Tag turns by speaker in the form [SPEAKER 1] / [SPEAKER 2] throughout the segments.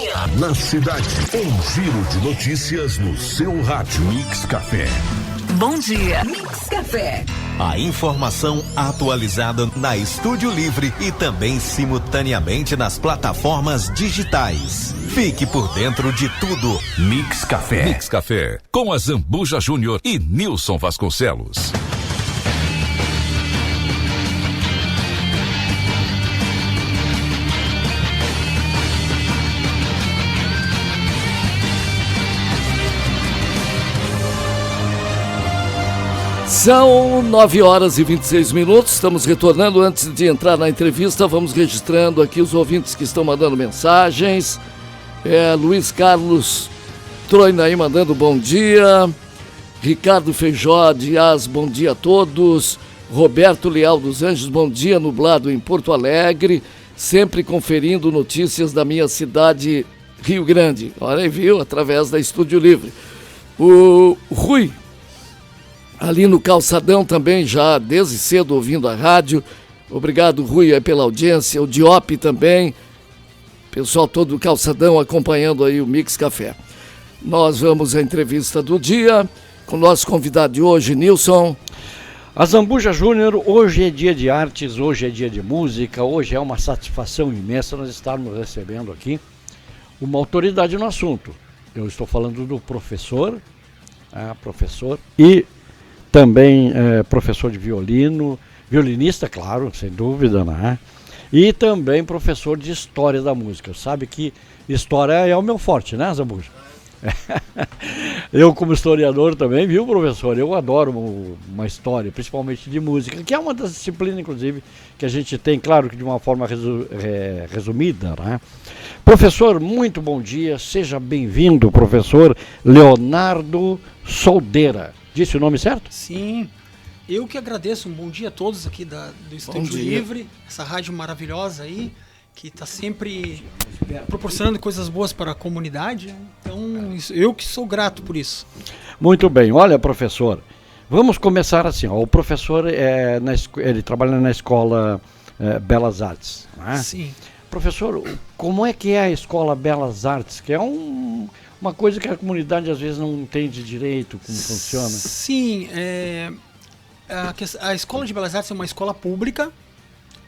[SPEAKER 1] dia. Na cidade, um giro de notícias no seu rádio. Mix Café.
[SPEAKER 2] Bom dia.
[SPEAKER 3] Mix Café.
[SPEAKER 4] A informação atualizada na Estúdio Livre e também simultaneamente nas plataformas digitais. Fique por dentro de tudo.
[SPEAKER 1] Mix Café.
[SPEAKER 5] Mix Café, com a Zambuja Júnior e Nilson Vasconcelos.
[SPEAKER 6] São 9h26, estamos retornando. Antes de entrar na entrevista, vamos registrando aqui os ouvintes que estão mandando mensagens. Luiz Carlos Troinaí mandando bom dia. Ricardo Feijó Dias, bom dia a todos. Roberto Leal dos Anjos, bom dia, nublado em Porto Alegre. Sempre conferindo notícias da minha cidade, Rio Grande. Olha aí, viu? Através da Estúdio Livre. O Rui, ali no Calçadão também, já desde cedo ouvindo a rádio. Obrigado, Rui, pela audiência. O Diop também. Pessoal todo do Calçadão acompanhando aí o Mix Café. Nós vamos à entrevista do dia com o nosso convidado de hoje, Nilson.
[SPEAKER 7] A Zambuja Júnior, hoje é dia de artes, hoje é dia de música, hoje é uma satisfação imensa nós estarmos recebendo aqui uma autoridade no assunto. Eu estou falando do professor e também professor de violino, violinista, claro, sem dúvida, né? E também professor de história da música. Sabe que história é o meu forte, né, Zambuja? Eu, como historiador também, viu, professor? Eu adoro uma história, principalmente de música, que é uma das disciplinas, inclusive, que a gente tem, claro que de uma forma resumida, né? Professor, muito bom dia, seja bem-vindo, professor Leonardo Soldeira. Disse o nome certo?
[SPEAKER 8] Sim, eu que agradeço, um bom dia a todos aqui do Estúdio Livre, essa rádio maravilhosa aí, que está sempre proporcionando coisas boas para a comunidade, então eu que sou grato por isso.
[SPEAKER 7] Muito bem, olha, professor, vamos começar assim, ó, o professor ele trabalha na Escola Belas Artes, não é?
[SPEAKER 8] Sim.
[SPEAKER 7] Professor, como é que é a Escola Belas Artes, que é uma coisa que a comunidade às vezes não entende direito como funciona?
[SPEAKER 8] Sim, a Escola de Belas Artes é uma escola pública,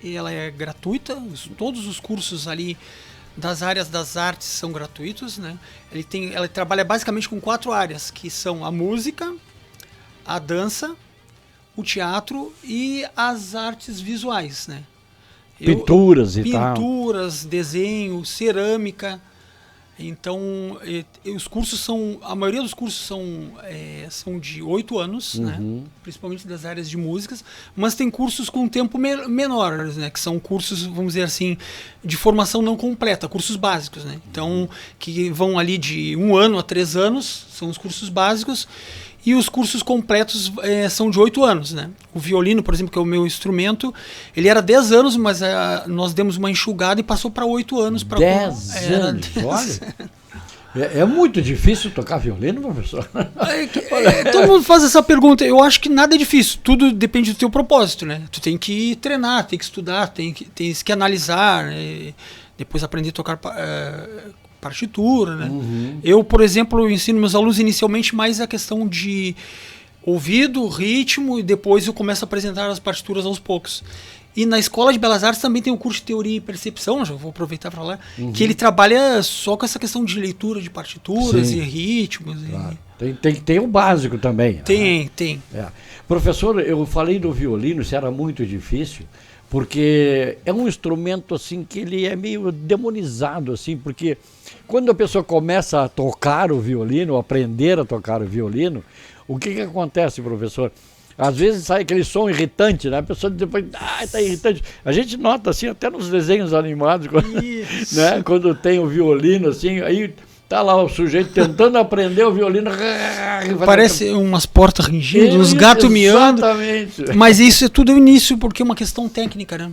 [SPEAKER 8] e ela é gratuita, todos os cursos ali das áreas das artes são gratuitos, né? Ela trabalha basicamente com 4 áreas, que são a música, a dança, o teatro e as artes visuais, né?
[SPEAKER 7] Pinturas e tal.
[SPEAKER 8] Pinturas, desenho, cerâmica. Então, a maioria dos cursos são de 8 anos, né? Principalmente das áreas de músicas, mas tem cursos com tempo menor, né? Que são cursos, vamos dizer assim, de formação não completa, cursos básicos, né? Então, que vão ali de 1 ano a 3 anos, são os cursos básicos, e os cursos completos são de 8 anos, né? O violino, por exemplo, que é o meu instrumento, ele era 10 anos, mas nós demos uma enxugada e passou para 8 anos.
[SPEAKER 7] 10 anos, 10. Olha. É muito difícil tocar violino, professor?
[SPEAKER 8] Todo mundo faz essa pergunta. Eu acho que nada é difícil, tudo depende do teu propósito, né? Tu tem que treinar, tem que estudar, tem que analisar, né? Depois aprender a tocar partitura, né? Eu, por exemplo, ensino meus alunos inicialmente mais a questão de ouvido, ritmo, e depois eu começo a apresentar as partituras aos poucos. E na Escola de Belas Artes também tem um curso de teoria e percepção, já vou aproveitar para falar, que ele trabalha só com essa questão de leitura de partituras. Sim. E ritmos.
[SPEAKER 7] Claro. Tem o básico também.
[SPEAKER 8] Tem.
[SPEAKER 7] Professor, eu falei do violino, isso era muito difícil, porque é um instrumento assim que ele é meio demonizado, assim, porque quando a pessoa começa a tocar o violino, aprender a tocar o violino, o que acontece, professor? Às vezes sai aquele som irritante, né? A pessoa depois, tá irritante. A gente nota assim, até nos desenhos animados, né? Quando tem o violino, assim, aí tá lá o sujeito tentando aprender o violino.
[SPEAKER 8] Parece umas portas ringindo, uns gatos miando.
[SPEAKER 7] Exatamente.
[SPEAKER 8] Mas isso é tudo o início, porque é uma questão técnica, né?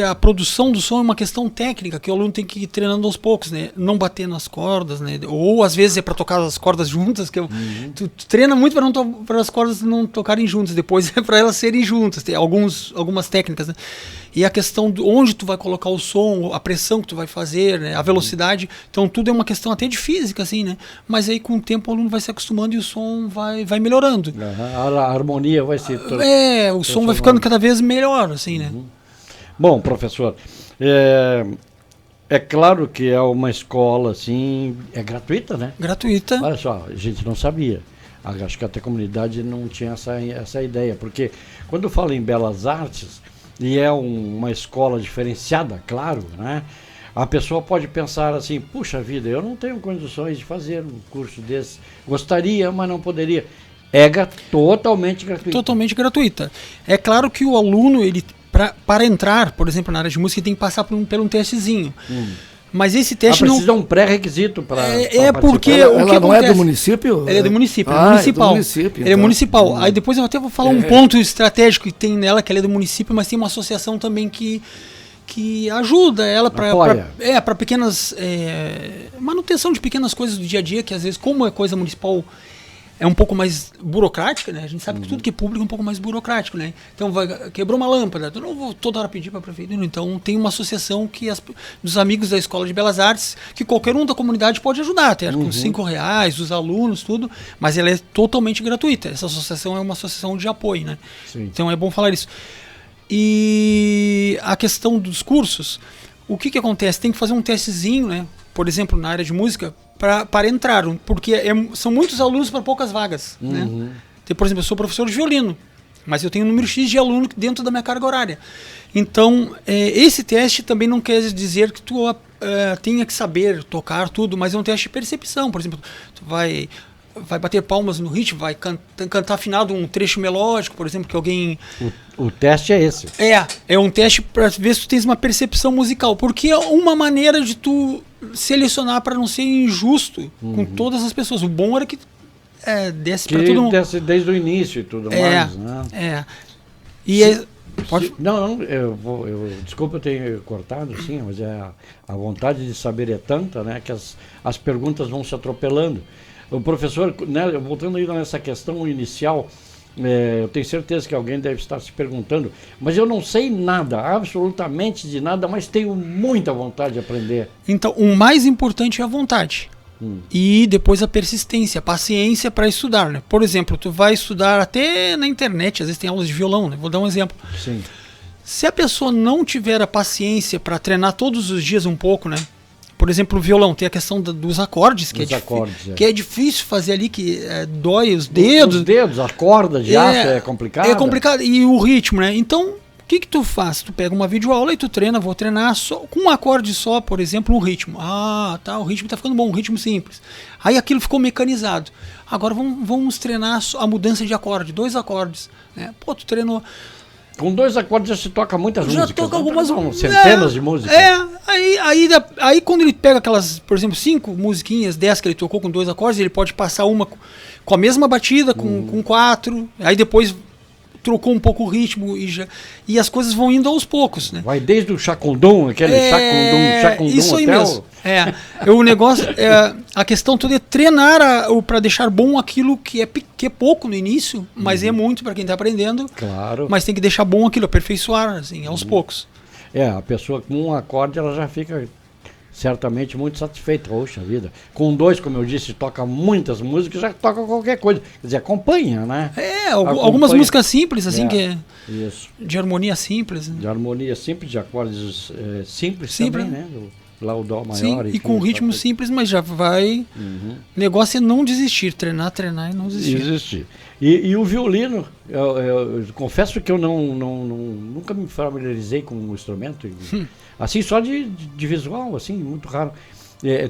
[SPEAKER 8] A produção do som é uma questão técnica, que o aluno tem que ir treinando aos poucos, né? Não bater nas cordas, né? Ou às vezes é para tocar as cordas juntas, que tu treina muito para as cordas não tocarem juntas, depois é para elas serem juntas. Tem algumas técnicas, né? e a questão de onde tu vai colocar o som, a pressão que tu vai fazer, né? A velocidade. Então tudo é uma questão até de física, assim, né? Mas aí com o tempo o aluno vai se acostumando e o som vai melhorando.
[SPEAKER 7] A harmonia vai se...
[SPEAKER 8] O som vai ficando cada vez melhor, assim, né?
[SPEAKER 7] Bom, professor, é claro que é uma escola, assim, é gratuita, né?
[SPEAKER 8] Gratuita.
[SPEAKER 7] Olha só, a gente não sabia. Acho que até a comunidade não tinha essa ideia, porque quando fala em Belas Artes, e é uma escola diferenciada, claro, né? A pessoa pode pensar assim, puxa vida, eu não tenho condições de fazer um curso desse. Gostaria, mas não poderia. Totalmente gratuita.
[SPEAKER 8] Totalmente gratuita. É claro que o aluno, ele para entrar, por exemplo, na área de música, ele tem que passar por um testezinho. Mas esse teste
[SPEAKER 7] precisa de um pré-requisito para
[SPEAKER 8] porque
[SPEAKER 6] ela não é do município?
[SPEAKER 8] Ela é do município,
[SPEAKER 6] É
[SPEAKER 8] municipal.
[SPEAKER 6] do município,
[SPEAKER 8] Ele é municipal. Aí depois eu até vou falar um ponto estratégico que tem nela, que ela é do município, mas tem uma associação também que ajuda ela para pequenas manutenção de pequenas coisas do dia a dia, que às vezes, como é coisa municipal, é um pouco mais burocrática, né? A gente sabe que tudo que é público é um pouco mais burocrático, né? Então, quebrou uma lâmpada, eu não vou toda hora pedir para a prefeitura. Então, tem uma associação dos amigos da Escola de Belas Artes, que qualquer um da comunidade pode ajudar, até com R$5, os alunos, tudo, mas ela é totalmente gratuita. Essa associação é uma associação de apoio, né? Sim. Então, é bom falar isso. E a questão dos cursos, o que acontece? Tem que fazer um testezinho, né? Por exemplo, na área de música, para entrar, porque são muitos alunos para poucas vagas, né? Então, por exemplo, eu sou professor de violino, mas eu tenho um número X de aluno dentro da minha carga horária. Então, esse teste também não quer dizer que tu tenha que saber tocar tudo, mas é um teste de percepção. Por exemplo, tu vai bater palmas no ritmo, vai cantar afinado um trecho melódico, por exemplo, que alguém...
[SPEAKER 7] O teste é esse.
[SPEAKER 8] É um teste para ver se tu tens uma percepção musical, porque é uma maneira de tu selecionar para não ser injusto com todas as pessoas. O bom era que desse para todo mundo.
[SPEAKER 7] Desce desde o início e tudo mais, né?
[SPEAKER 8] Pode...
[SPEAKER 7] Não, desculpa eu ter cortado, sim, mas a vontade de saber é tanta, né, que as perguntas vão se atropelando. O professor, né, voltando ainda nessa questão inicial, eu tenho certeza que alguém deve estar se perguntando, mas eu não sei nada, absolutamente de nada, mas tenho muita vontade de aprender.
[SPEAKER 8] Então, o mais importante é a vontade. E depois a persistência, a paciência para estudar, né? Por exemplo, tu vai estudar até na internet, às vezes tem aulas de violão, né? Vou dar um exemplo.
[SPEAKER 7] Sim.
[SPEAKER 8] Se a pessoa não tiver a paciência para treinar todos os dias um pouco, né? Por exemplo, o violão tem a questão dos acordes, que é difícil fazer ali, que dói os dedos.
[SPEAKER 7] Os dedos, a corda de aço é complicado.
[SPEAKER 8] É complicado. E o ritmo, né? Então, o que tu faz? Tu pega uma videoaula e tu treina, vou treinar só com um acorde só, por exemplo, um ritmo. O ritmo tá ficando bom, um ritmo simples. Aí aquilo ficou mecanizado. Agora vamos treinar a mudança de acorde, 2 acordes, né? Pô, tu treinou...
[SPEAKER 7] Com 2 acordes já se toca muitas músicas.
[SPEAKER 8] Já toca algumas
[SPEAKER 7] centenas de músicas.
[SPEAKER 8] Aí quando ele pega aquelas, por exemplo, 5 musiquinhas, 10 que ele tocou com 2 acordes, ele pode passar uma com a mesma batida, com 4, aí depois trocou um pouco o ritmo e as coisas vão indo aos poucos, né?
[SPEAKER 7] Vai desde o chacundum, aquele chacundum
[SPEAKER 8] isso aí
[SPEAKER 7] até
[SPEAKER 8] mesmo. O negócio, a questão toda é treinar para deixar bom aquilo que é pouco no início, mas é muito para quem está aprendendo.
[SPEAKER 7] Claro.
[SPEAKER 8] Mas tem que deixar bom aquilo, aperfeiçoar, assim, aos poucos.
[SPEAKER 7] A pessoa com um acorde, ela já fica certamente muito satisfeita. Poxa vida. Com 2, como eu disse, toca muitas músicas, já toca qualquer coisa. Quer dizer, acompanha, né?
[SPEAKER 8] Algumas músicas simples, assim,
[SPEAKER 7] isso.
[SPEAKER 8] De harmonia simples. Né?
[SPEAKER 7] De harmonia simples, de acordes simples também, né? Lá o dó maior.
[SPEAKER 8] Sim, e com ritmo simples, mas já vai... O negócio é não desistir, treinar e não desistir.
[SPEAKER 7] E o violino, eu confesso que eu nunca me familiarizei com o instrumento, assim, só de visual, assim, muito raro.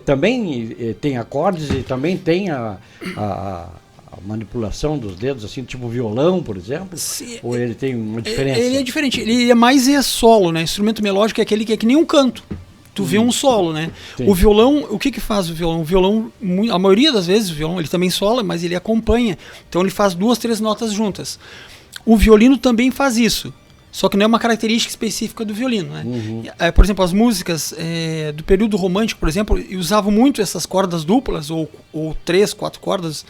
[SPEAKER 7] Também tem acordes e também tem a manipulação dos dedos, assim, tipo violão, por exemplo?
[SPEAKER 8] Sim,
[SPEAKER 7] ou ele tem uma diferença?
[SPEAKER 8] Ele é diferente, ele é mais solo, né? Instrumento melódico é aquele que é que nem um canto. Tu vê um solo, né? Sim. O violão, o que faz o violão? O violão, a maioria das vezes, o violão, ele também sola, mas ele acompanha. Então ele faz 2, 3 notas juntas. O violino também faz isso. Só que não é uma característica específica do violino, né? Por exemplo, as músicas do período romântico, por exemplo, usavam muito essas cordas duplas, ou 3, 4 cordas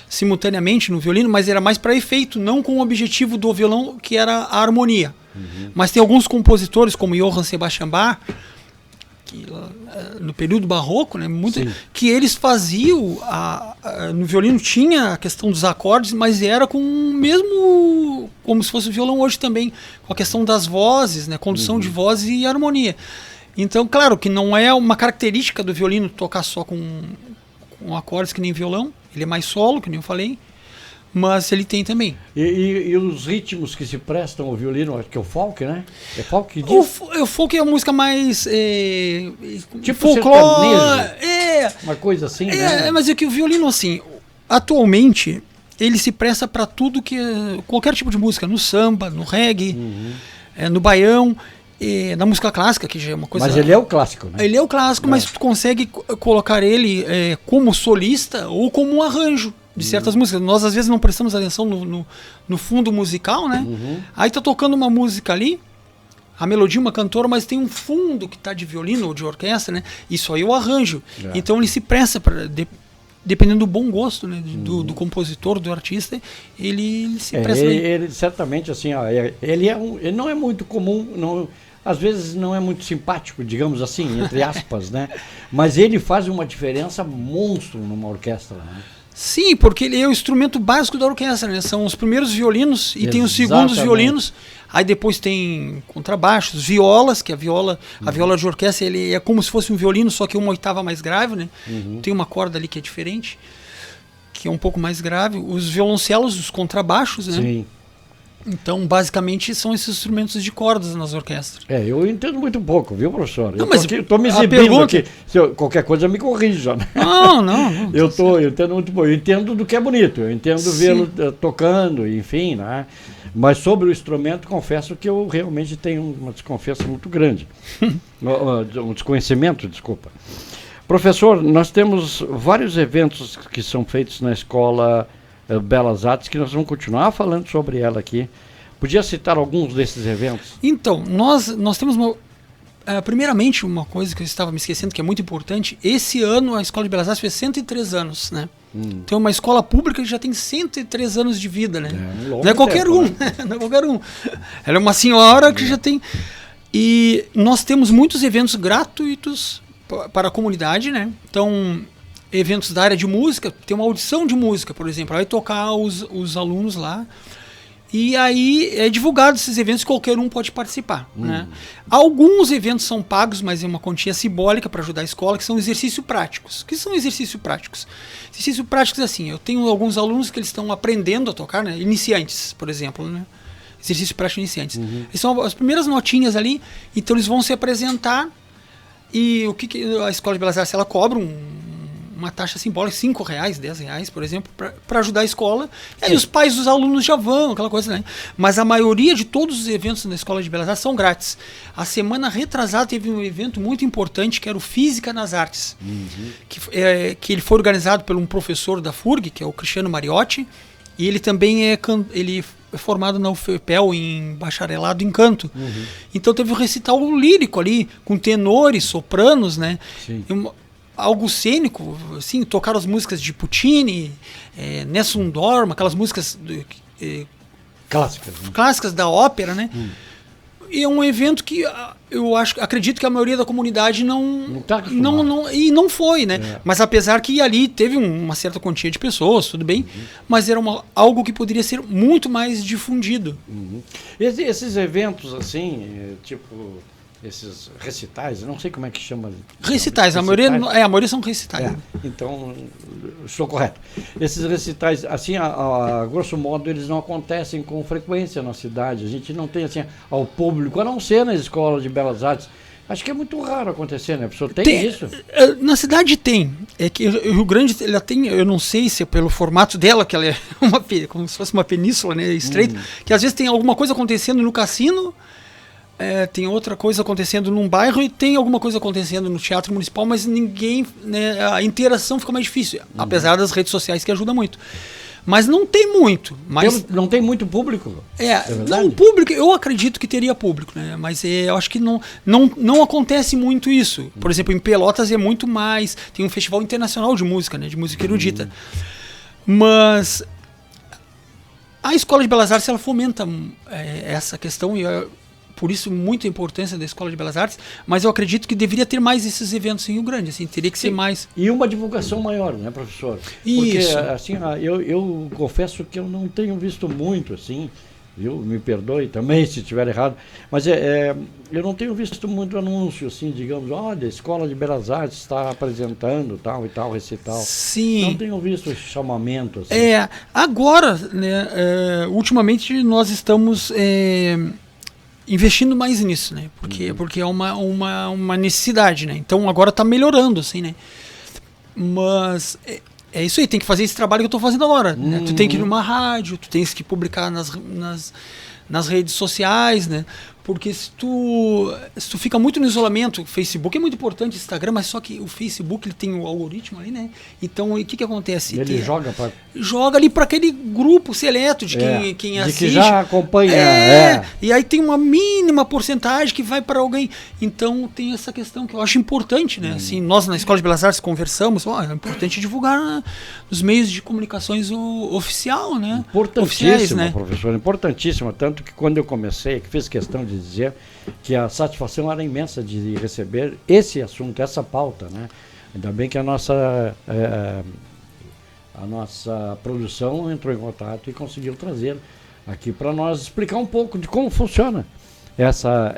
[SPEAKER 8] simultaneamente no violino, mas era mais para efeito, não com o objetivo do violão, que era a harmonia. Mas tem alguns compositores, como Johann Sebastian Bach, que, no período barroco, né, que eles faziam, no violino tinha a questão dos acordes, mas era com o mesmo, como se fosse o violão hoje também, com a questão das vozes, né, condução de vozes e harmonia. Então, claro que não é uma característica do violino tocar só com acordes que nem violão, ele é mais solo, que nem eu falei, mas ele tem também.
[SPEAKER 7] E os ritmos que se prestam ao violino, acho que é o folk, né? É folk que diz?
[SPEAKER 8] O folk é a música mais...
[SPEAKER 7] tipo
[SPEAKER 8] folclore.
[SPEAKER 7] Uma coisa assim, né?
[SPEAKER 8] Mas é que o violino, assim, atualmente, ele se presta para tudo que... qualquer tipo de música, no samba, no reggae, no baião, na música clássica, que já é uma coisa...
[SPEAKER 7] Mas ele é o clássico, né?
[SPEAKER 8] Ele é o clássico, mas tu consegue colocar ele como solista ou como um arranjo de certas músicas. Nós às vezes não prestamos atenção no fundo musical, né? Aí tá tocando uma música ali, a melodia, uma cantora, mas tem um fundo que tá de violino ou de orquestra, né? Isso aí é o arranjo. Então ele se presta para, dependendo do bom gosto, né? Do compositor, do artista, ele se presta.
[SPEAKER 7] Ele certamente, assim, ó, ele não é muito comum, às vezes não é muito simpático, digamos assim, entre aspas, né? Mas ele faz uma diferença monstro numa orquestra, né?
[SPEAKER 8] Sim, porque ele é o instrumento básico da orquestra, né? São os primeiros violinos e tem os segundos violinos. Aí depois tem contrabaixos, violas, que a viola de orquestra ele é como se fosse um violino, só que uma oitava mais grave, né? Tem uma corda ali que é diferente, que é um pouco mais grave. Os violoncelos, os contrabaixos, né?
[SPEAKER 7] Sim.
[SPEAKER 8] Então, basicamente, são esses instrumentos de cordas nas orquestras.
[SPEAKER 7] Eu entendo muito pouco, viu, professor?
[SPEAKER 8] Não, mas
[SPEAKER 7] estou me exibindo aqui. Qualquer coisa me corrija, né?
[SPEAKER 8] Não.
[SPEAKER 7] Eu entendo muito pouco. Eu entendo do que é bonito. Eu entendo vê-lo tocando, enfim, né? Mas sobre o instrumento, confesso que eu realmente tenho uma desconfiança muito grande. Um desconhecimento, desculpa. Professor, nós temos vários eventos que são feitos na Escola Belas Artes, que nós vamos continuar falando sobre ela aqui. Podia citar alguns desses eventos? Então,
[SPEAKER 8] nós temos primeiramente uma coisa que eu estava me esquecendo, que é muito importante. Esse ano a Escola de Belas Artes fez 103 anos, né? Tem uma escola pública que já tem 103 anos de vida, né? Não é qualquer um, né? Não é qualquer um. Ela é uma senhora que já tem... E nós temos muitos eventos gratuitos para a comunidade, né? Então... eventos da área de música, tem uma audição de música, por exemplo, vai tocar os alunos lá, e aí é divulgado esses eventos, qualquer um pode participar, né? Alguns eventos são pagos, mas é uma quantia simbólica para ajudar a escola, que são exercícios práticos. O que são exercícios práticos? Exercícios práticos é assim, eu tenho alguns alunos que eles estão aprendendo a tocar, né? Iniciantes, por exemplo, né? Exercícios práticos iniciantes. Eles são as primeiras notinhas ali, então eles vão se apresentar, e o que a Escola de Belas Artes, ela cobra uma taxa simbólica, R$5, R$10, por exemplo, para ajudar a escola. E aí os pais dos alunos já vão, aquela coisa, né? Mas a maioria de todos os eventos na Escola de Belas Artes são grátis. A semana retrasada teve um evento muito importante, que era o Física nas Artes, que ele foi organizado por um professor da FURG, que é o Cristiano Mariotti, e ele também é formado na UFPEL em bacharelado em canto. Então teve um recital lírico ali, com tenores, sopranos, né? Sim. Algo cênico, assim, tocaram as músicas de Puccini, Nessun Dorma, aquelas músicas clássicas da ópera, né? E é um evento que eu acredito que a maioria da comunidade não foi, né? Mas apesar que ali teve uma certa quantia de pessoas, tudo bem, mas era algo que poderia ser muito mais difundido.
[SPEAKER 7] Esses eventos, assim, tipo... esses recitais, eu não sei como é que chama.
[SPEAKER 8] Recitais, a maioria são recitais.
[SPEAKER 7] Então, estou correto. Esses recitais, assim, a grosso modo, eles não acontecem com frequência na cidade. A gente não tem, assim, ao público, a não ser nas escolas de belas artes. Acho que é muito raro acontecer, né? A pessoa tem isso?
[SPEAKER 8] Na cidade tem. É que o Rio Grande, ela tem, eu não sei se é pelo formato dela, que ela é como se fosse uma península, né, estreita, que às vezes tem alguma coisa acontecendo no cassino, tem outra coisa acontecendo num bairro e tem alguma coisa acontecendo no Teatro Municipal, mas ninguém, né, a interação fica mais difícil, apesar das redes sociais que ajudam muito. Mas não tem muito.
[SPEAKER 7] Não tem muito público?
[SPEAKER 8] Não, público, eu acredito que teria público, né? Mas eu acho que não acontece muito isso. Por exemplo, em Pelotas é muito mais. Tem um festival internacional de música, né? De música erudita. Mas a Escola de Belas Artes, ela fomenta essa questão, e por isso muita importância da Escola de Belas Artes, mas eu acredito que deveria ter mais esses eventos em Rio Grande, assim, teria que ser mais.
[SPEAKER 7] E uma divulgação maior, né, professor?
[SPEAKER 8] Isso.
[SPEAKER 7] Porque, assim, eu confesso que eu não tenho visto muito, assim, viu? Me perdoe também se estiver errado, mas eu não tenho visto muito anúncio, assim, digamos, olha, a Escola de Belas Artes está apresentando tal e tal recital.
[SPEAKER 8] Sim.
[SPEAKER 7] Não tenho visto esse chamamento, assim.
[SPEAKER 8] Agora, né, ultimamente nós estamos investindo mais nisso, né, porque é uma necessidade, né, então agora está melhorando, assim, né, mas... É isso aí, tem que fazer esse trabalho que eu estou fazendo agora. Né? Tu tem que ir numa rádio, tu tens que publicar nas redes sociais, né? Porque se tu fica muito no isolamento, o Facebook é muito importante, o Instagram, mas só que o Facebook ele tem o algoritmo ali, né? Então, o que acontece?
[SPEAKER 7] Ele
[SPEAKER 8] joga ali para aquele grupo seleto de quem assiste.
[SPEAKER 7] De que já acompanha.
[SPEAKER 8] E aí tem uma mínima porcentagem que vai para alguém. Então, tem essa questão que eu acho importante, né? Assim, nós na Escola de Belas Artes conversamos, é importante divulgar nos meios de comunicações oficial, né?
[SPEAKER 7] Importantíssima, né? Professor, importantíssima. Tanto que quando eu comecei, que fiz questão de dizer que a satisfação era imensa de receber esse assunto, essa pauta, né? Ainda bem que a nossa produção entrou em contato e conseguiu trazer aqui para nós explicar um pouco de como funciona essa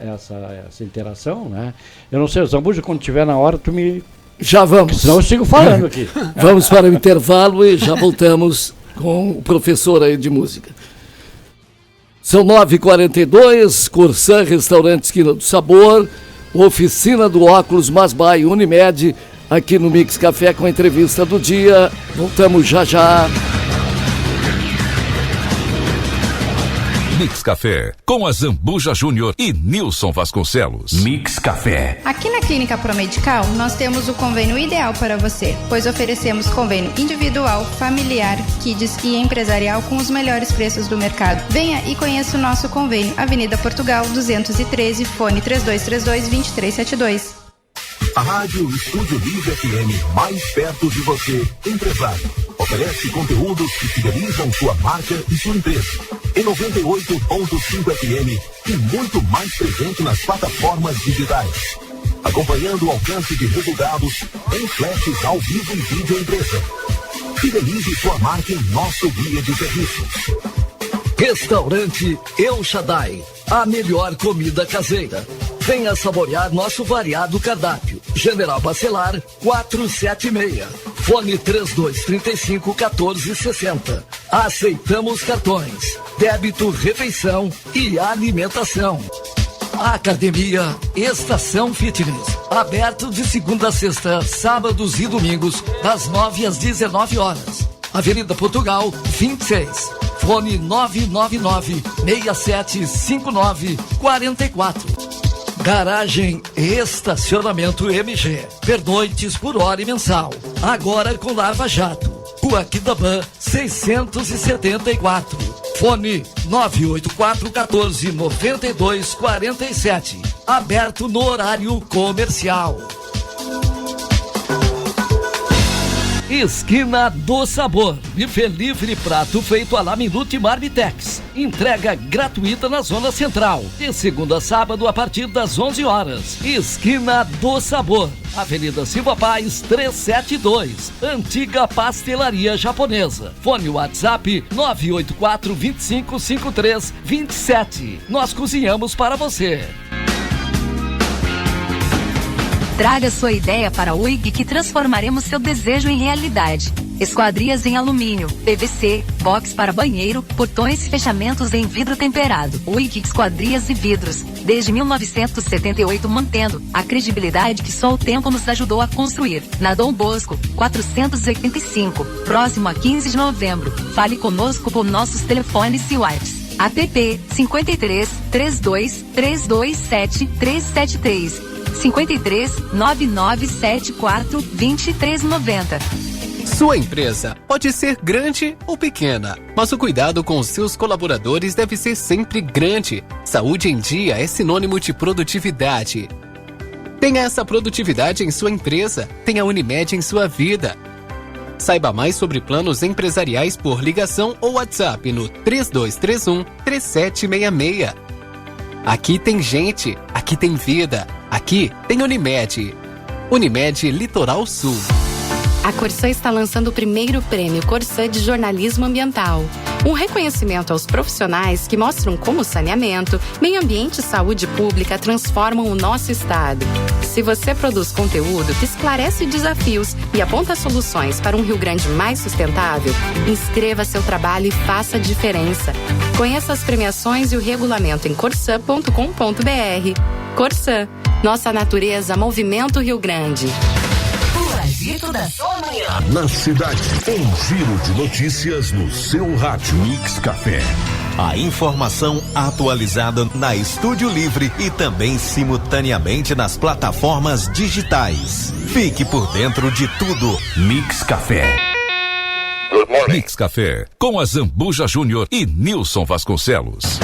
[SPEAKER 7] interação, né? Eu não sei, Zambuja, quando estiver na hora, tu me...
[SPEAKER 6] Já vamos.
[SPEAKER 7] Senão eu sigo falando aqui.
[SPEAKER 6] Vamos para o intervalo e já voltamos com o professor aí de música. São 9h42, Corsã, Restaurante Esquina do Sabor, Oficina do Óculos Masbai Unimed, aqui no Mix Café com a entrevista do dia. Voltamos já.
[SPEAKER 5] Mix Café, com a Zambuja Júnior e Nilson Vasconcelos.
[SPEAKER 1] Mix Café.
[SPEAKER 2] Aqui na Clínica Promedical, nós temos o convênio ideal para você, pois oferecemos convênio individual, familiar, kids e empresarial com os melhores preços do mercado. Venha e conheça o nosso convênio. Avenida Portugal, 213, fone 3232-2372.
[SPEAKER 1] A Rádio Estúdio Livre FM, mais perto de você, empresário. Oferece conteúdos que fidelizam sua marca e sua empresa. Em 98.5 FM e muito mais presente nas plataformas digitais. Acompanhando o alcance de resultados em flashes ao vivo e vídeo empresa. Fidelize sua marca em nosso guia de serviços.
[SPEAKER 3] Restaurante El Shaddai, a melhor comida caseira. Venha saborear nosso variado cardápio. General Bacelar, 476. Fone 3235-1460. Aceitamos cartões, débito, refeição e alimentação. Academia Estação Fitness. Aberto de segunda a sexta, sábados e domingos, das 9 às 19 horas. Avenida Portugal, 26. Fone 999-6759-44. Garagem e estacionamento MG. Pernoites por hora e mensal. Agora com Lava Jato. Rua Quidabã, 674. Fone 984-14-9247. Aberto no horário comercial.
[SPEAKER 6] Esquina do Sabor. Buffet livre, prato feito a la Minute Marmitex. Entrega gratuita na Zona Central. De segunda a sábado a partir das 11 horas. Esquina do Sabor. Avenida Silva Paz, 372. Antiga Pastelaria Japonesa. Fone WhatsApp 984-2553-27. Nós cozinhamos para você.
[SPEAKER 9] Traga sua ideia para a UIG que transformaremos seu desejo em realidade. Esquadrias em alumínio, PVC, box para banheiro, portões e fechamentos em vidro temperado. UIG Esquadrias e Vidros, desde 1978 mantendo a credibilidade que só o tempo nos ajudou a construir. Na Dom Bosco, 485, próximo a 15 de novembro. Fale conosco por nossos telefones e WhatsApp. APP 53 32 327 373. 53 9974 2390.
[SPEAKER 10] Sua empresa pode ser grande ou pequena, mas o cuidado com os seus colaboradores deve ser sempre grande. Saúde em dia é sinônimo de produtividade. Tenha essa produtividade em sua empresa, tenha a Unimed em sua vida. Saiba mais sobre planos empresariais por ligação ou WhatsApp no 3231-3766. Aqui tem gente, aqui tem vida, aqui tem Unimed. Unimed Litoral Sul.
[SPEAKER 11] A Corsã está lançando o primeiro prêmio Corsã de Jornalismo Ambiental. Um reconhecimento aos profissionais que mostram como saneamento, meio ambiente e saúde pública transformam o nosso estado. Se você produz conteúdo que esclarece desafios e aponta soluções para um Rio Grande mais sustentável, inscreva seu trabalho e faça a diferença. Conheça as premiações e o regulamento em corsã.com.br. Corsã, nossa natureza, Movimento Rio Grande.
[SPEAKER 1] Agito da sua manhã. Na cidade, um giro de notícias no seu rádio. Mix Café.
[SPEAKER 4] A informação atualizada na Estúdio Livre e também simultaneamente nas plataformas digitais. Fique por dentro de tudo.
[SPEAKER 1] Mix Café.
[SPEAKER 5] Mix Café com a Zambuja Júnior e Nilson Vasconcelos.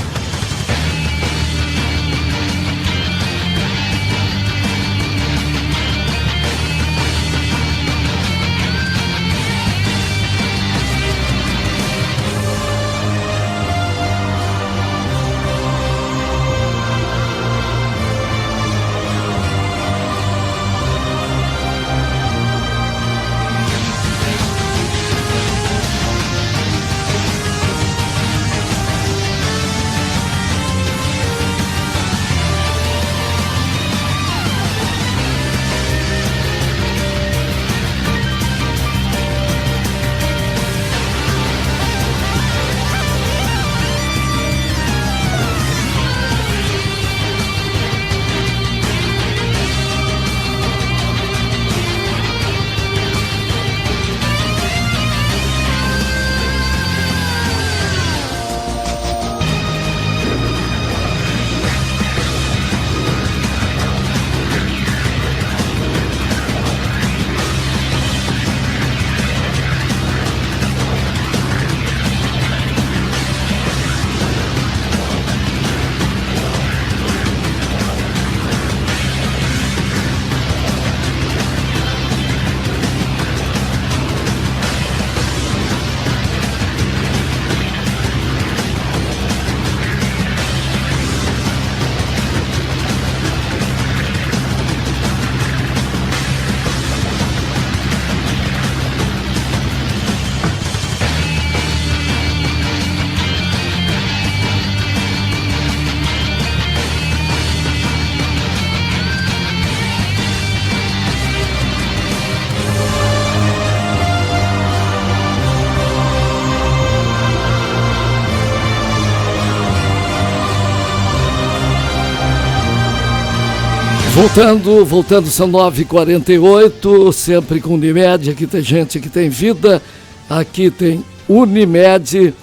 [SPEAKER 6] Voltando, são 9h48, sempre com Unimed. Aqui tem gente que tem vida, aqui tem Unimed,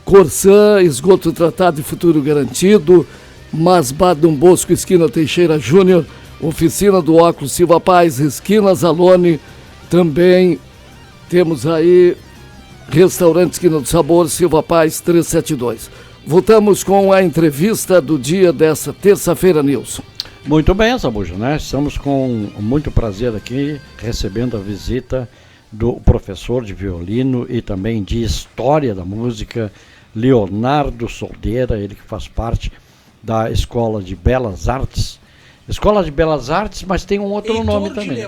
[SPEAKER 6] Corsã, esgoto tratado e futuro garantido, Masbá Dom Bosco, esquina Teixeira Júnior, oficina do óculos Silva Paz, esquina Zalone, também temos aí restaurante Esquina do Sabor, Silva Paz 372. Voltamos com a entrevista do dia dessa terça-feira, Nilson.
[SPEAKER 7] Muito bem, Zambuja, né? Estamos com muito prazer aqui recebendo a visita do professor de violino e também de história da música, Leonardo Soldeira, ele que faz parte da Escola de Belas Artes. Escola de Belas Artes, mas tem um outro nome também.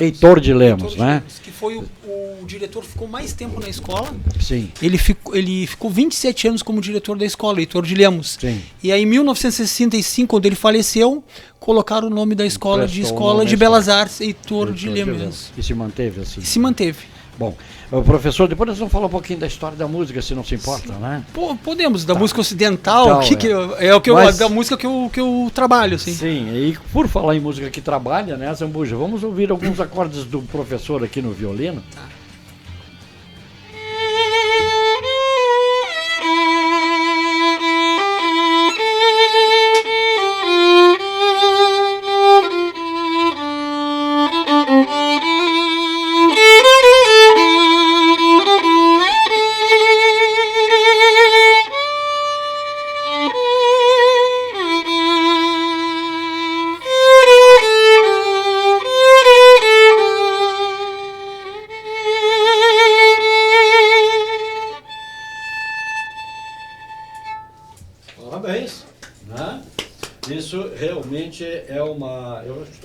[SPEAKER 7] Heitor de Lemos, né?
[SPEAKER 8] Que foi o diretor que ficou mais tempo na escola.
[SPEAKER 7] Sim.
[SPEAKER 8] Ele ficou 27 anos como diretor da escola, Heitor de Lemos.
[SPEAKER 7] Sim.
[SPEAKER 8] E aí em 1965, quando ele faleceu, colocaram o nome da escola de Escola de Belas Artes, Heitor de Lemos.
[SPEAKER 7] E se manteve assim?
[SPEAKER 8] Se manteve.
[SPEAKER 7] Bom, professor, depois nós vamos falar um pouquinho da história da música, se não se importa, né?
[SPEAKER 8] Podemos, da música ocidental, da música que eu trabalho, assim.
[SPEAKER 7] Sim, e por falar em música que trabalha, né, Zambuja, vamos ouvir alguns acordes do professor aqui no violino.
[SPEAKER 8] Tá.
[SPEAKER 7] Isso realmente é uma... Eu acho que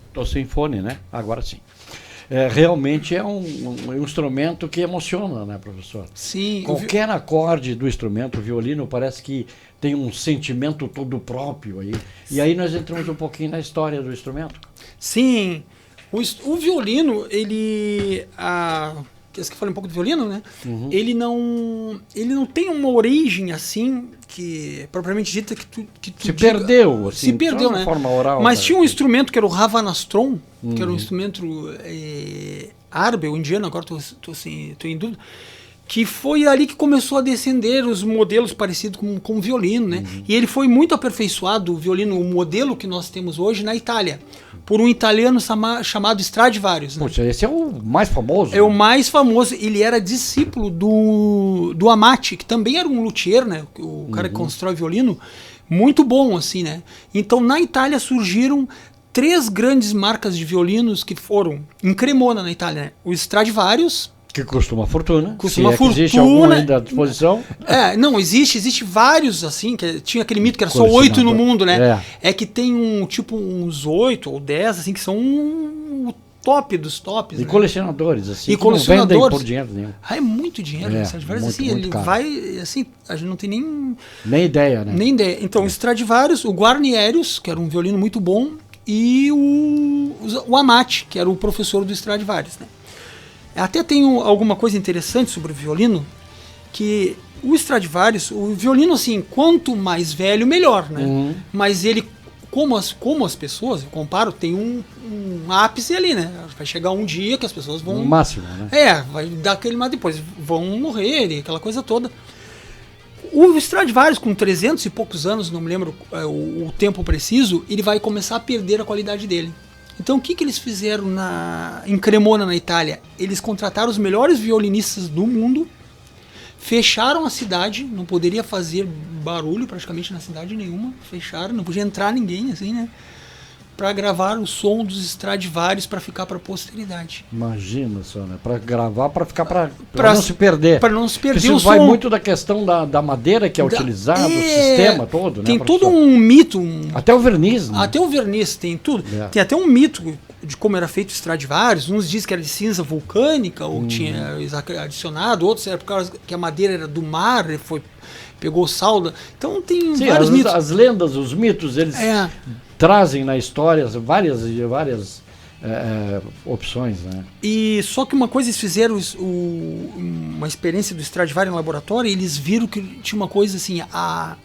[SPEAKER 7] estou sem fone, né? Agora sim. Realmente é um instrumento que emociona, né, professor?
[SPEAKER 8] Sim.
[SPEAKER 7] Qualquer acorde do instrumento, o violino, parece que tem um sentimento todo próprio aí. E aí nós entramos um pouquinho na história do instrumento.
[SPEAKER 8] Sim. O violino, ele... Quer que eu fale um pouco do violino, né? Uhum. Ele não tem uma origem assim, que propriamente dita que tu
[SPEAKER 7] se perdeu, assim,
[SPEAKER 8] se perdeu, né?
[SPEAKER 7] Forma oral,
[SPEAKER 8] mas tinha um instrumento que era o Ravanastron, que era um instrumento árabe ou indiano, agora tô em dúvida, que foi ali que começou a descender os modelos parecidos com o violino, né? E ele foi muito aperfeiçoado, o violino, o modelo que nós temos hoje na Itália, por um italiano chamado Stradivarius. Né?
[SPEAKER 7] Poxa, esse é o mais famoso.
[SPEAKER 8] É o mais famoso. Ele era discípulo do Amati, que também era um luthier, né? O cara que constrói violino, muito bom, assim, né? Então, na Itália surgiram 3 grandes marcas de violinos que foram em Cremona, na Itália, né? O Stradivarius,
[SPEAKER 7] que custa uma fortuna.
[SPEAKER 8] Custa uma fortuna.
[SPEAKER 7] Existe algum ainda à disposição?
[SPEAKER 8] Não, existe vários, assim, que tinha aquele mito que era só 8 no mundo, né? É que tem uns 8 ou 10, assim, que são o top dos tops.
[SPEAKER 7] E né? Colecionadores, assim,
[SPEAKER 8] e colecionadores.
[SPEAKER 7] Não vendem por dinheiro nenhum.
[SPEAKER 8] É muito dinheiro, né? Stradivarius, assim, ele caro. Vai, assim, a gente não tem
[SPEAKER 7] nem ideia, né?
[SPEAKER 8] Nem ideia. Então, o Stradivarius, o Guarnierius, que era um violino muito bom, e o Amati, que era o professor do Stradivarius, né? Até tem alguma coisa interessante sobre o violino, que o Stradivarius, o violino, assim, quanto mais velho, melhor, né? Mas ele, como as pessoas, eu comparo, tem um ápice ali, né? Vai chegar um dia que as pessoas vão...
[SPEAKER 7] No máximo, né?
[SPEAKER 8] Vai dar aquele, mas depois vão morrer e aquela coisa toda. O Stradivarius, com 300 e poucos anos, não me lembro o tempo preciso, ele vai começar a perder a qualidade dele. Então o que eles fizeram em Cremona, na Itália? Eles contrataram os melhores violinistas do mundo, fecharam a cidade, não poderia fazer barulho praticamente na cidade nenhuma, fecharam, não podia entrar ninguém, assim, né? Para gravar o som dos Stradivarius para ficar para a posteridade.
[SPEAKER 7] Imagina só, né? Para gravar, para ficar para não se perder.
[SPEAKER 8] Para não se perder
[SPEAKER 7] isso
[SPEAKER 8] o som.
[SPEAKER 7] Vai muito da questão da madeira que é utilizada, o sistema todo,
[SPEAKER 8] tem
[SPEAKER 7] né?
[SPEAKER 8] Tem todo um mito.
[SPEAKER 7] Até o verniz, né?
[SPEAKER 8] Até o verniz, tem tudo. Tem até um mito de como era feito o Stradivarius. Uns dizem que era de cinza vulcânica, ou tinha adicionado, outros era por causa que a madeira era do mar, pegou salda. Então tem vários mitos.
[SPEAKER 7] As lendas, os mitos, eles trazem na história várias opções, né?
[SPEAKER 8] E só que uma coisa, eles fizeram uma experiência do Stradivarius no laboratório e eles viram que tinha uma coisa assim, a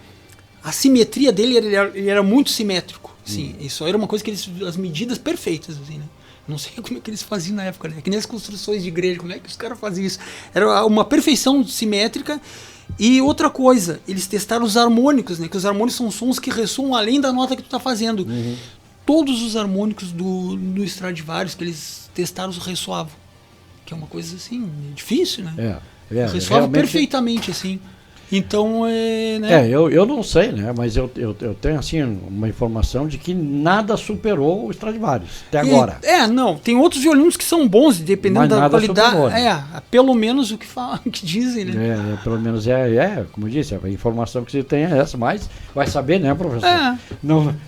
[SPEAKER 8] simetria dele ele era muito simétrico. Sim, isso era uma coisa que as medidas perfeitas, assim, né? Não sei como é que eles faziam na época, né? Que nem as construções de igreja, como é que os caras faziam isso? Era uma perfeição simétrica. E outra coisa, eles testaram os harmônicos, né? Que os harmônicos são sons que ressoam além da nota que tu tá fazendo. Todos os harmônicos do Stradivarius que eles testaram ressoavam. Que é uma coisa assim, difícil, né? Ressoava perfeitamente, assim. Então, né?
[SPEAKER 7] Eu não sei, né? Mas eu tenho, assim, uma informação de que nada superou o Stradivarius, até agora.
[SPEAKER 8] Não, tem outros violinos que são bons, dependendo da qualidade.
[SPEAKER 7] Superou, né?
[SPEAKER 8] Pelo menos o que falam, o que dizem, né?
[SPEAKER 7] Pelo menos como eu disse, a informação que você tem é essa, mas vai saber, né, professor?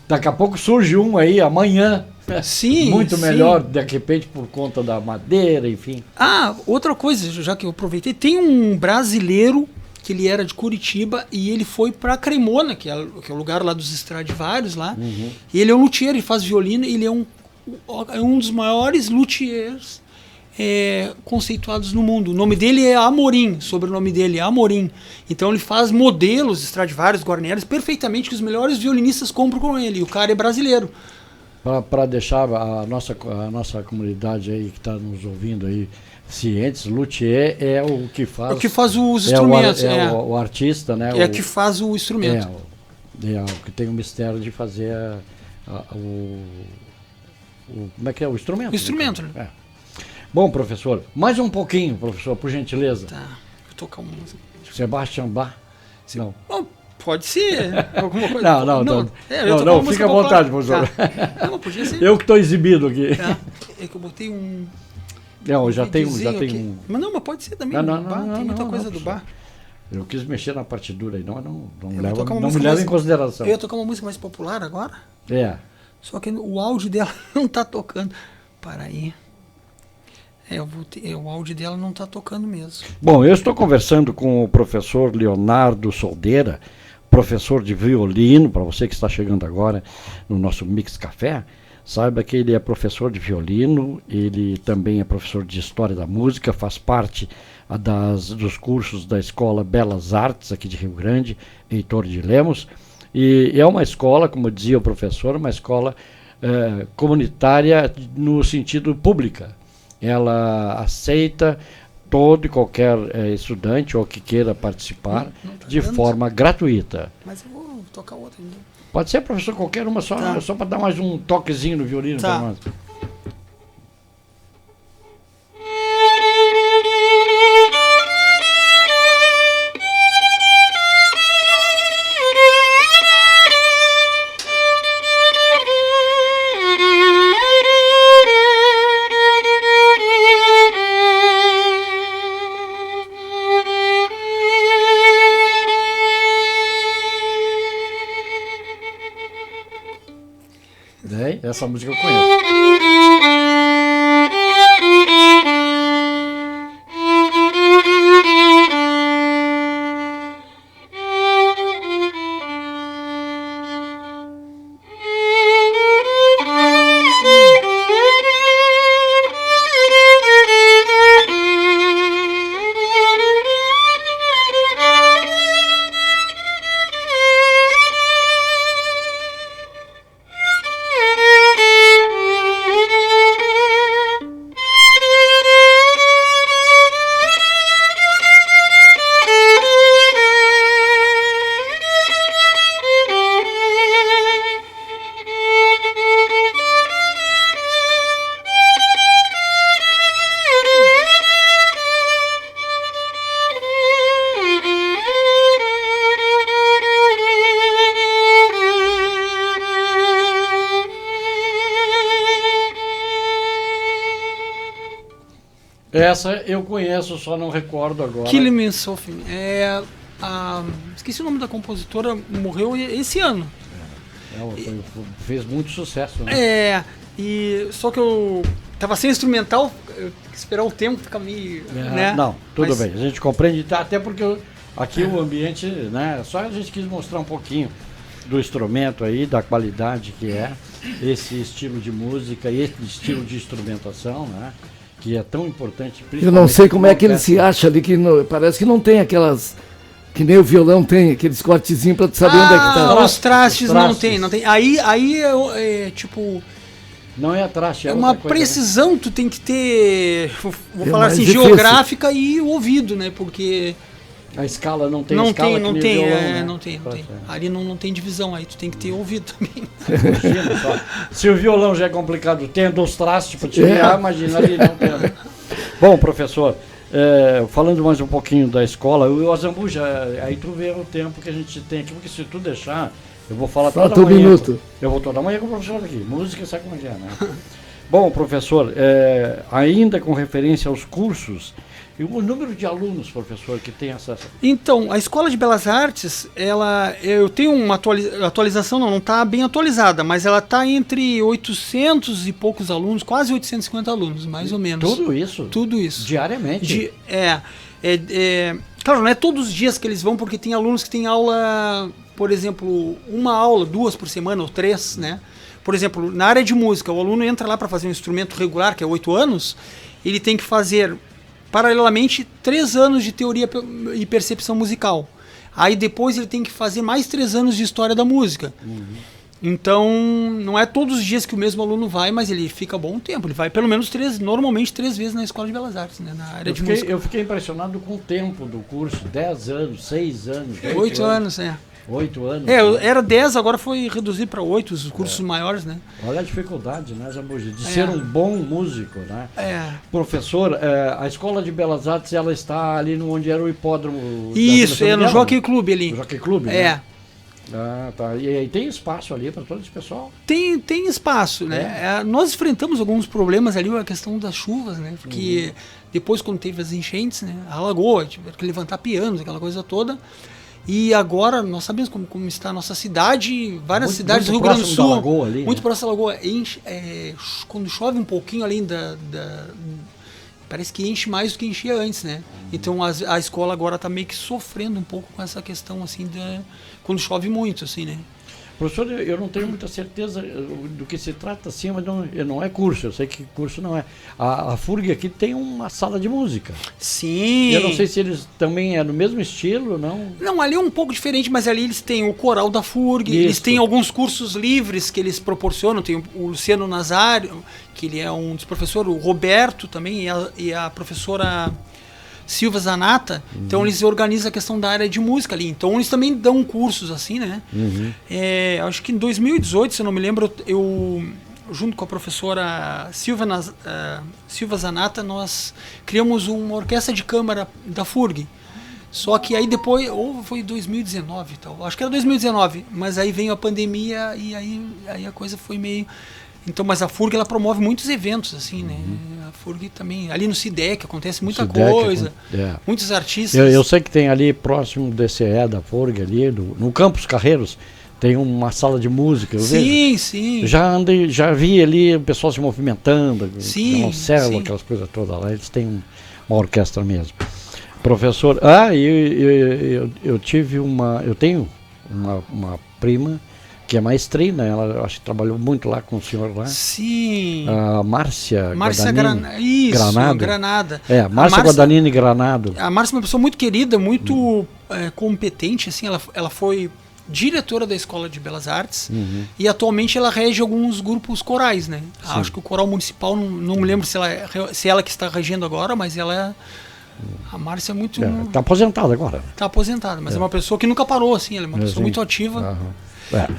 [SPEAKER 7] Daqui a pouco surge um aí, amanhã.
[SPEAKER 8] Sim,
[SPEAKER 7] muito melhor, de repente, por conta da madeira, enfim.
[SPEAKER 8] Outra coisa, já que eu aproveitei, tem um brasileiro que ele era de Curitiba e ele foi para Cremona, que é o lugar lá dos Stradivarius lá. E ele é um luthier, ele faz violino, ele é um dos maiores luthiers conceituados no mundo. O nome dele é Amorim, sobrenome dele é Amorim. Então ele faz modelos Stradivarius, Guarnierius perfeitamente que os melhores violinistas compram com ele. E o cara é brasileiro.
[SPEAKER 7] Para deixar a nossa comunidade aí que está nos ouvindo aí cientes, luthier é o que faz...
[SPEAKER 8] O que faz os instrumentos.
[SPEAKER 7] O artista, né?
[SPEAKER 8] Que faz o instrumento.
[SPEAKER 7] O que tem o mistério de fazer como é que é? O instrumento.
[SPEAKER 8] O instrumento, né?
[SPEAKER 7] Bom, professor, mais um pouquinho, professor, por gentileza.
[SPEAKER 8] Tá, vou tocar uma música.
[SPEAKER 7] Sebastian Bach? Não.
[SPEAKER 8] Pode ser, alguma coisa.
[SPEAKER 7] Não, fica à vontade, professor.
[SPEAKER 8] Não, podia ser.
[SPEAKER 7] Eu que estou exibido aqui.
[SPEAKER 8] É que eu botei
[SPEAKER 7] já tem um.
[SPEAKER 8] Mas pode ser também.
[SPEAKER 7] Não,
[SPEAKER 8] tem muita coisa do bar.
[SPEAKER 7] Eu quis mexer na partitura aí, não me leva em consideração.
[SPEAKER 8] Eu ia tocar uma música mais popular agora?
[SPEAKER 7] É.
[SPEAKER 8] Só que o áudio dela não tá tocando. Para aí. O áudio dela não tá tocando mesmo.
[SPEAKER 7] Bom, eu estou conversando com o professor Leonardo Soldeira, professor de violino, para você que está chegando agora no nosso Mix Café. Saiba que ele é professor de violino, ele também é professor de História da Música, faz parte dos cursos da Escola Belas Artes, aqui de Rio Grande, Heitor de Lemos, e é uma escola, como dizia o professor, uma escola comunitária no sentido pública. Ela aceita todo e qualquer estudante ou que queira participar de forma gratuita.
[SPEAKER 8] Mas eu vou tocar outra então.
[SPEAKER 7] Pode ser, professor, qualquer uma, só para dar mais um toquezinho no violino para nós. Essa música eu conheço. Essa eu conheço, só não recordo agora.
[SPEAKER 8] Killing Me Softly. Esqueci o nome da compositora, morreu esse ano.
[SPEAKER 7] Fez muito sucesso, né?
[SPEAKER 8] Só que eu tava sem instrumental, eu esperar o tempo, fica meio... né?
[SPEAKER 7] Não, tudo bem, a gente compreende, até porque aqui o ambiente, né, só a gente quis mostrar um pouquinho do instrumento aí, da qualidade que é esse estilo de música e esse estilo de instrumentação, né? Que é tão importante.
[SPEAKER 6] Eu não sei como é que ele se acha ali, que parece que não tem aquelas... Que nem o violão tem, aqueles cortezinhos pra tu saber onde é que tá.
[SPEAKER 8] Os trastes não tem. Aí tipo...
[SPEAKER 7] Não é traste,
[SPEAKER 8] é uma precisão, né? Tu tem que ter, vou falar assim,
[SPEAKER 6] difícil.
[SPEAKER 8] Geográfica e o ouvido, né? Porque...
[SPEAKER 7] A escala não tem
[SPEAKER 8] não
[SPEAKER 7] escala
[SPEAKER 8] tem, não
[SPEAKER 7] que
[SPEAKER 8] tem,
[SPEAKER 7] violão, né?
[SPEAKER 8] não tem. Ali não tem divisão, aí tu tem que ter ouvido também.
[SPEAKER 7] Imagina só. Se o violão já é complicado, tendo os trastes para tirar, imagina ali não tem. Bom, professor, falando mais um pouquinho da escola, o Azambuja, aí tu vê o tempo que a gente tem aqui, porque se tu deixar, eu vou falar toda manhã.
[SPEAKER 6] Minuto.
[SPEAKER 7] Eu vou toda manhã com o professor aqui. Música, sabe como é, né? Bom, professor, ainda com referência aos cursos, e o número de alunos, professor, que tem acesso?
[SPEAKER 8] Então, a Escola de Belas Artes, eu tenho uma atualização, não está bem atualizada, mas ela está entre 800 e poucos alunos, quase 850 alunos, mais ou menos.
[SPEAKER 7] Tudo isso?
[SPEAKER 8] Tudo isso.
[SPEAKER 7] Diariamente?
[SPEAKER 8] Claro, não é todos os dias que eles vão, porque tem alunos que têm aula, por exemplo, uma aula, 2 por semana ou 3, né? Por exemplo, na área de música, o aluno entra lá para fazer um instrumento regular, que é 8 anos, ele tem que fazer... paralelamente 3 anos de teoria e percepção musical. Aí depois ele tem que fazer mais 3 anos de história da música. Então, não é todos os dias que o mesmo aluno vai, mas ele fica bom tempo. Ele vai pelo menos normalmente 3 vezes na Escola de Belas Artes, né, na área de música.
[SPEAKER 7] Eu fiquei impressionado com o tempo do curso, 10 anos, 6 anos,
[SPEAKER 8] 8 anos,
[SPEAKER 7] 8 anos.
[SPEAKER 8] Era 10, agora foi reduzido para 8, os cursos maiores, né?
[SPEAKER 7] Olha a dificuldade, né, Zambuja, de ser um bom músico, né? Professor, a Escola de Belas Artes, ela está ali onde era o hipódromo...
[SPEAKER 8] Isso, no Jockey Clube ali.
[SPEAKER 7] No Jockey Clube, né? Ah, tá. E aí tem espaço ali para todo esse pessoal?
[SPEAKER 8] Tem espaço, né? Nós enfrentamos alguns problemas ali, a questão das chuvas, né? Porque depois, quando teve as enchentes, né? Alagou, tiveram que levantar pianos, aquela coisa toda. E agora nós sabemos como está a nossa cidade, várias cidades do Rio Grande do Sul, ali, muito próximo da lagoa. Quando chove um pouquinho além parece que enche mais do que enchia antes, né? Então a escola agora está meio que sofrendo um pouco com essa questão, assim, quando chove muito, assim, né?
[SPEAKER 7] Professor, eu não tenho muita certeza do que se trata, assim, mas não é curso, eu sei que curso não é. A FURG aqui tem uma sala de música.
[SPEAKER 8] Sim.
[SPEAKER 7] Eu não sei se eles também é no mesmo estilo, não?
[SPEAKER 8] Não, ali é um pouco diferente, mas ali eles têm o coral da FURG, eles têm alguns cursos livres que eles proporcionam, tem o Luciano Nazário, que ele é um dos professores, o Roberto também, e a professora Silva Zanata, então eles organizam a questão da área de música ali, então eles também dão cursos assim, né? Acho que em 2018, se eu não me lembro, eu junto com a professora Silva Zanata, nós criamos uma orquestra de câmara da FURG, só que aí depois, ou foi 2019 tal, acho que era 2019, mas aí veio a pandemia e aí a coisa foi meio... Então, mas a FURG, ela promove muitos eventos, assim, né? A FURG também, ali no CIDEC acontece muita coisa, muitos artistas.
[SPEAKER 7] Eu sei que tem ali próximo do DCE da FURG, ali no Campos Carreiros, tem uma sala de música.
[SPEAKER 8] Sim.
[SPEAKER 7] Já vi ali o pessoal se movimentando,
[SPEAKER 8] sim.
[SPEAKER 7] aquelas coisas todas lá, eles têm uma orquestra mesmo. Professor, eu tenho uma prima que é maestrina, ela acho que trabalhou muito lá com o senhor lá.
[SPEAKER 8] Sim.
[SPEAKER 7] A Márcia Guadagnini.
[SPEAKER 8] Granada.
[SPEAKER 7] Márcia Guadagnini Granado.
[SPEAKER 8] A Márcia é uma pessoa muito querida, muito competente, assim, ela foi diretora da Escola de Belas Artes e atualmente ela rege alguns grupos corais, né? Sim. Acho que o coral municipal, não me lembro se ela que está regendo agora, mas ela a Márcia é muito...
[SPEAKER 7] Está aposentada agora.
[SPEAKER 8] Está aposentada, mas é uma pessoa que nunca parou, assim, ela é uma pessoa muito ativa.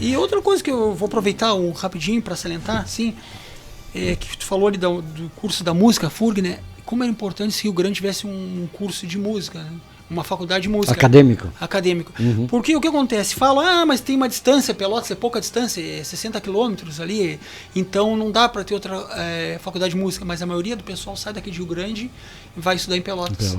[SPEAKER 8] E outra coisa que eu vou aproveitar rapidinho para salientar, assim, que tu falou ali do curso da música, FURG, né? Como era importante se Rio Grande tivesse um curso de música, né? Uma faculdade de música.
[SPEAKER 7] Acadêmico.
[SPEAKER 8] Porque o que acontece? Fala, mas tem uma distância, Pelotas é pouca distância, é 60 quilômetros ali, então não dá para ter outra faculdade de música, mas a maioria do pessoal sai daqui de Rio Grande e vai estudar em Pelotas.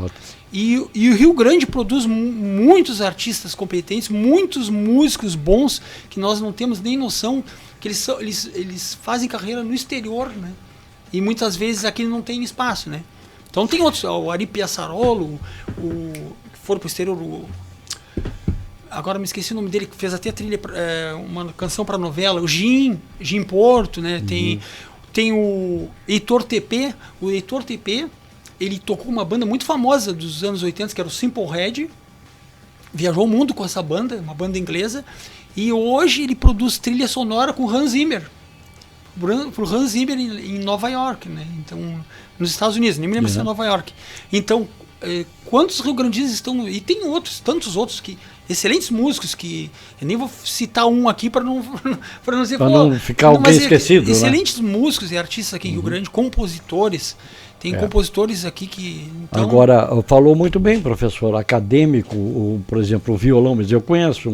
[SPEAKER 8] E o Rio Grande produz muitos artistas competentes, muitos músicos bons, que nós não temos nem noção que eles fazem carreira no exterior, né? E muitas vezes aqui não tem espaço, né? Então tem outros, o Ari Piaçarolo, que foram pro exterior, agora me esqueci o nome dele, que fez até a trilha, uma canção para novela, o Gin Porto, né? Tem o Heitor TP, ele tocou uma banda muito famosa dos anos 80, que era o Simple Red, viajou o mundo com essa banda, uma banda inglesa, e hoje ele produz trilha sonora com Hans Zimmer, pro Hans Zimmer em Nova York, né? Então, nos Estados Unidos, nem me lembro se é Nova York. Então, quantos rio-grandinos estão... E tem tantos outros excelentes músicos que... Eu nem vou citar um aqui para não dizer...
[SPEAKER 7] Para não ficar alguém esquecido,
[SPEAKER 8] excelentes músicos e artistas aqui em Rio Grande, compositores. Tem compositores aqui que... Então...
[SPEAKER 7] Agora, falou muito bem, professor, acadêmico, por exemplo, o violão, mas eu conheço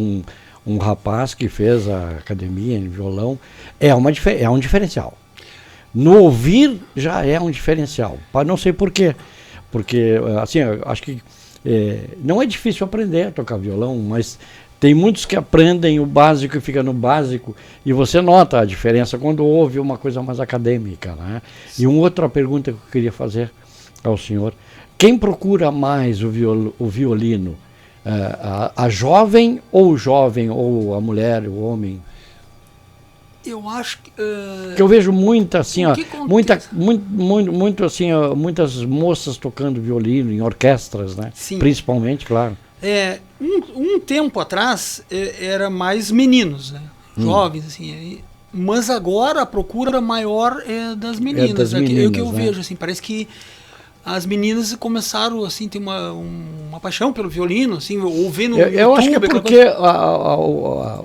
[SPEAKER 7] um rapaz que fez a academia em violão, é um diferencial. No ouvir já é um diferencial, não sei por quê, porque assim, eu acho que não é difícil aprender a tocar violão, mas tem muitos que aprendem o básico e fica no básico, e você nota a diferença quando ouve uma coisa mais acadêmica, né? E uma outra pergunta que eu queria fazer ao senhor, quem procura mais o violino? A jovem, ou a mulher, o homem?
[SPEAKER 8] Eu acho que...
[SPEAKER 7] que eu vejo muita, assim, muito assim, muitas moças tocando violino em orquestras, né?
[SPEAKER 8] Sim.
[SPEAKER 7] Principalmente, claro.
[SPEAKER 8] Um tempo atrás era mais meninos, né? Jovens, assim. Mas agora a procura maior é das meninas.
[SPEAKER 7] Das meninas,
[SPEAKER 8] é o que eu vejo, assim, parece que as meninas começaram assim ter uma paixão pelo violino, assim, ou vendo
[SPEAKER 7] eu acho que é porque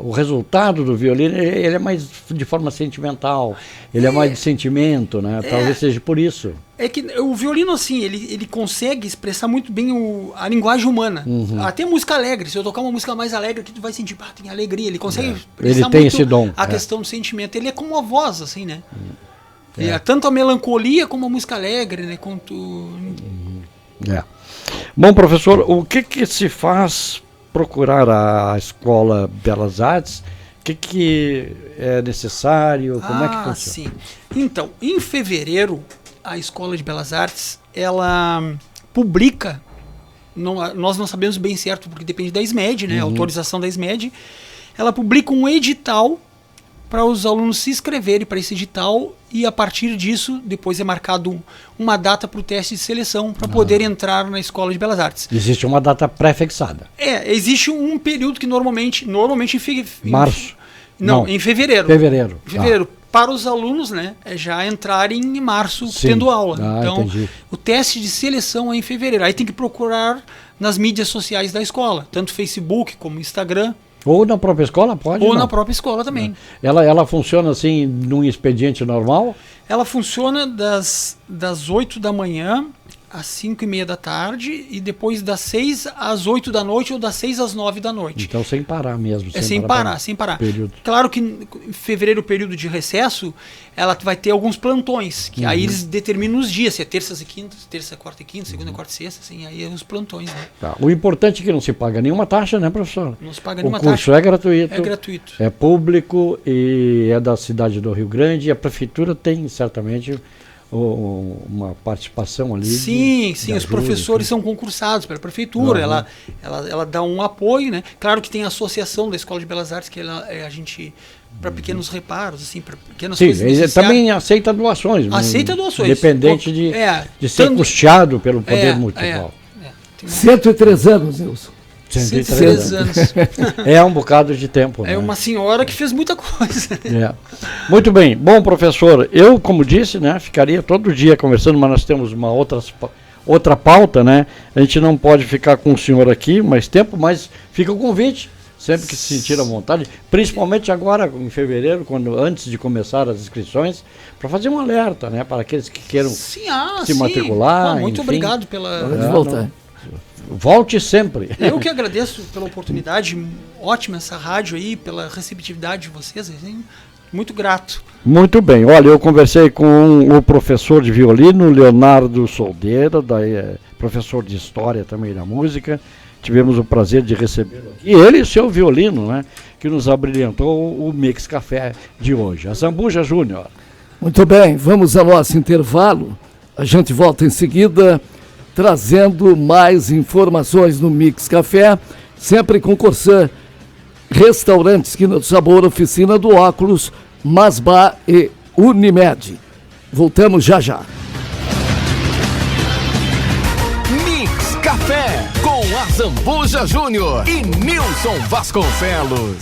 [SPEAKER 7] o resultado do violino ele é mais de forma sentimental, ele é mais de sentimento, né? Talvez seja por isso.
[SPEAKER 8] É que o violino, assim, ele consegue expressar muito bem a linguagem humana. Até música alegre, se eu tocar uma música mais alegre aqui, tu vai sentir, tem alegria, ele consegue expressar
[SPEAKER 7] ele tem
[SPEAKER 8] muito
[SPEAKER 7] esse dom,
[SPEAKER 8] a questão do sentimento. Ele é como a voz, assim, né? Tanto a melancolia como a música alegre, né?
[SPEAKER 7] Bom, professor, o que se faz procurar a Escola Belas Artes? O que é necessário? Como é que funciona?
[SPEAKER 8] Sim. Então, em fevereiro, a Escola de Belas Artes, ela publica, nós não sabemos bem certo, porque depende da SMED, né? A autorização da SMED. Ela publica um edital para os alunos se inscreverem para esse edital e a partir disso, depois é marcado uma data para o teste de seleção para poder entrar na Escola de Belas Artes.
[SPEAKER 7] Existe uma data pré-fixada.
[SPEAKER 8] Existe um período que normalmente em
[SPEAKER 7] março?
[SPEAKER 8] Não, em fevereiro.
[SPEAKER 7] Fevereiro.
[SPEAKER 8] Para os alunos, né, já entrarem em março tendo aula. Então,
[SPEAKER 7] entendi.
[SPEAKER 8] O teste de seleção é em fevereiro. Aí tem que procurar nas mídias sociais da escola, tanto Facebook como Instagram.
[SPEAKER 7] Ou na própria escola, pode?
[SPEAKER 8] Ou na própria escola também.
[SPEAKER 7] Ela funciona assim num expediente normal?
[SPEAKER 8] Ela funciona das 8 da manhã às 5:30 da tarde e depois das 6 às 8 da noite ou das 6 às 9 da noite.
[SPEAKER 7] Então sem parar mesmo.
[SPEAKER 8] Sem parar.
[SPEAKER 7] Período.
[SPEAKER 8] Claro que em fevereiro, período de recesso, ela vai ter alguns plantões, que aí eles determinam os dias, se é terças e quintas, terça, quarta e quinta, segunda, quarta e sexta, assim, aí é os plantões, né?
[SPEAKER 7] O importante é que não se paga nenhuma taxa, né, professor?
[SPEAKER 8] Não se paga nenhuma
[SPEAKER 7] taxa. O curso é gratuito.
[SPEAKER 8] É gratuito.
[SPEAKER 7] É público e é da cidade do Rio Grande e a prefeitura tem certamente uma participação ali.
[SPEAKER 8] Sim, os professores são concursados pela prefeitura, ela dá um apoio, né? Claro que tem a associação da Escola de Belas Artes, que a gente, para pequenos reparos, assim, para pequenas coisas necessárias.
[SPEAKER 7] Também aceita doações.
[SPEAKER 8] Aceita doações.
[SPEAKER 7] Independente de ser custeado pelo poder municipal.
[SPEAKER 6] 103 anos, Nilson.
[SPEAKER 8] 103 anos.
[SPEAKER 7] É um bocado de tempo.
[SPEAKER 8] É uma senhora que fez muita coisa.
[SPEAKER 7] Muito bem. Bom, professor, eu, como disse, né, ficaria todo dia conversando, mas nós temos uma outra pauta, né? A gente não pode ficar com o senhor aqui mais tempo, mas fica o convite, sempre que se sentir à vontade, principalmente agora, em fevereiro, antes de começar as inscrições, para fazer um alerta, né, para aqueles que queiram se matricular.
[SPEAKER 8] Muito obrigado pela...
[SPEAKER 6] volta.
[SPEAKER 7] Volte sempre.
[SPEAKER 8] Eu que agradeço pela oportunidade, ótima essa rádio aí, pela receptividade de vocês, assim, muito grato.
[SPEAKER 7] Muito bem, olha, eu conversei com o professor de violino, Leonardo Soldeira, professor de História também da música, tivemos o prazer de recebê-lo aqui, ele e seu violino, né, que nos abrilhantou o Mix Café de hoje, a Zambuja Júnior.
[SPEAKER 6] Muito bem, vamos ao nosso intervalo, a gente volta em seguida, trazendo mais informações no Mix Café, sempre com Corsã, Restaurante Esquina do Sabor, Oficina do Óculos, Masbá e Unimed. Voltamos já já.
[SPEAKER 12] Mix Café com a Zambuja Júnior e Nilson Vasconcelos.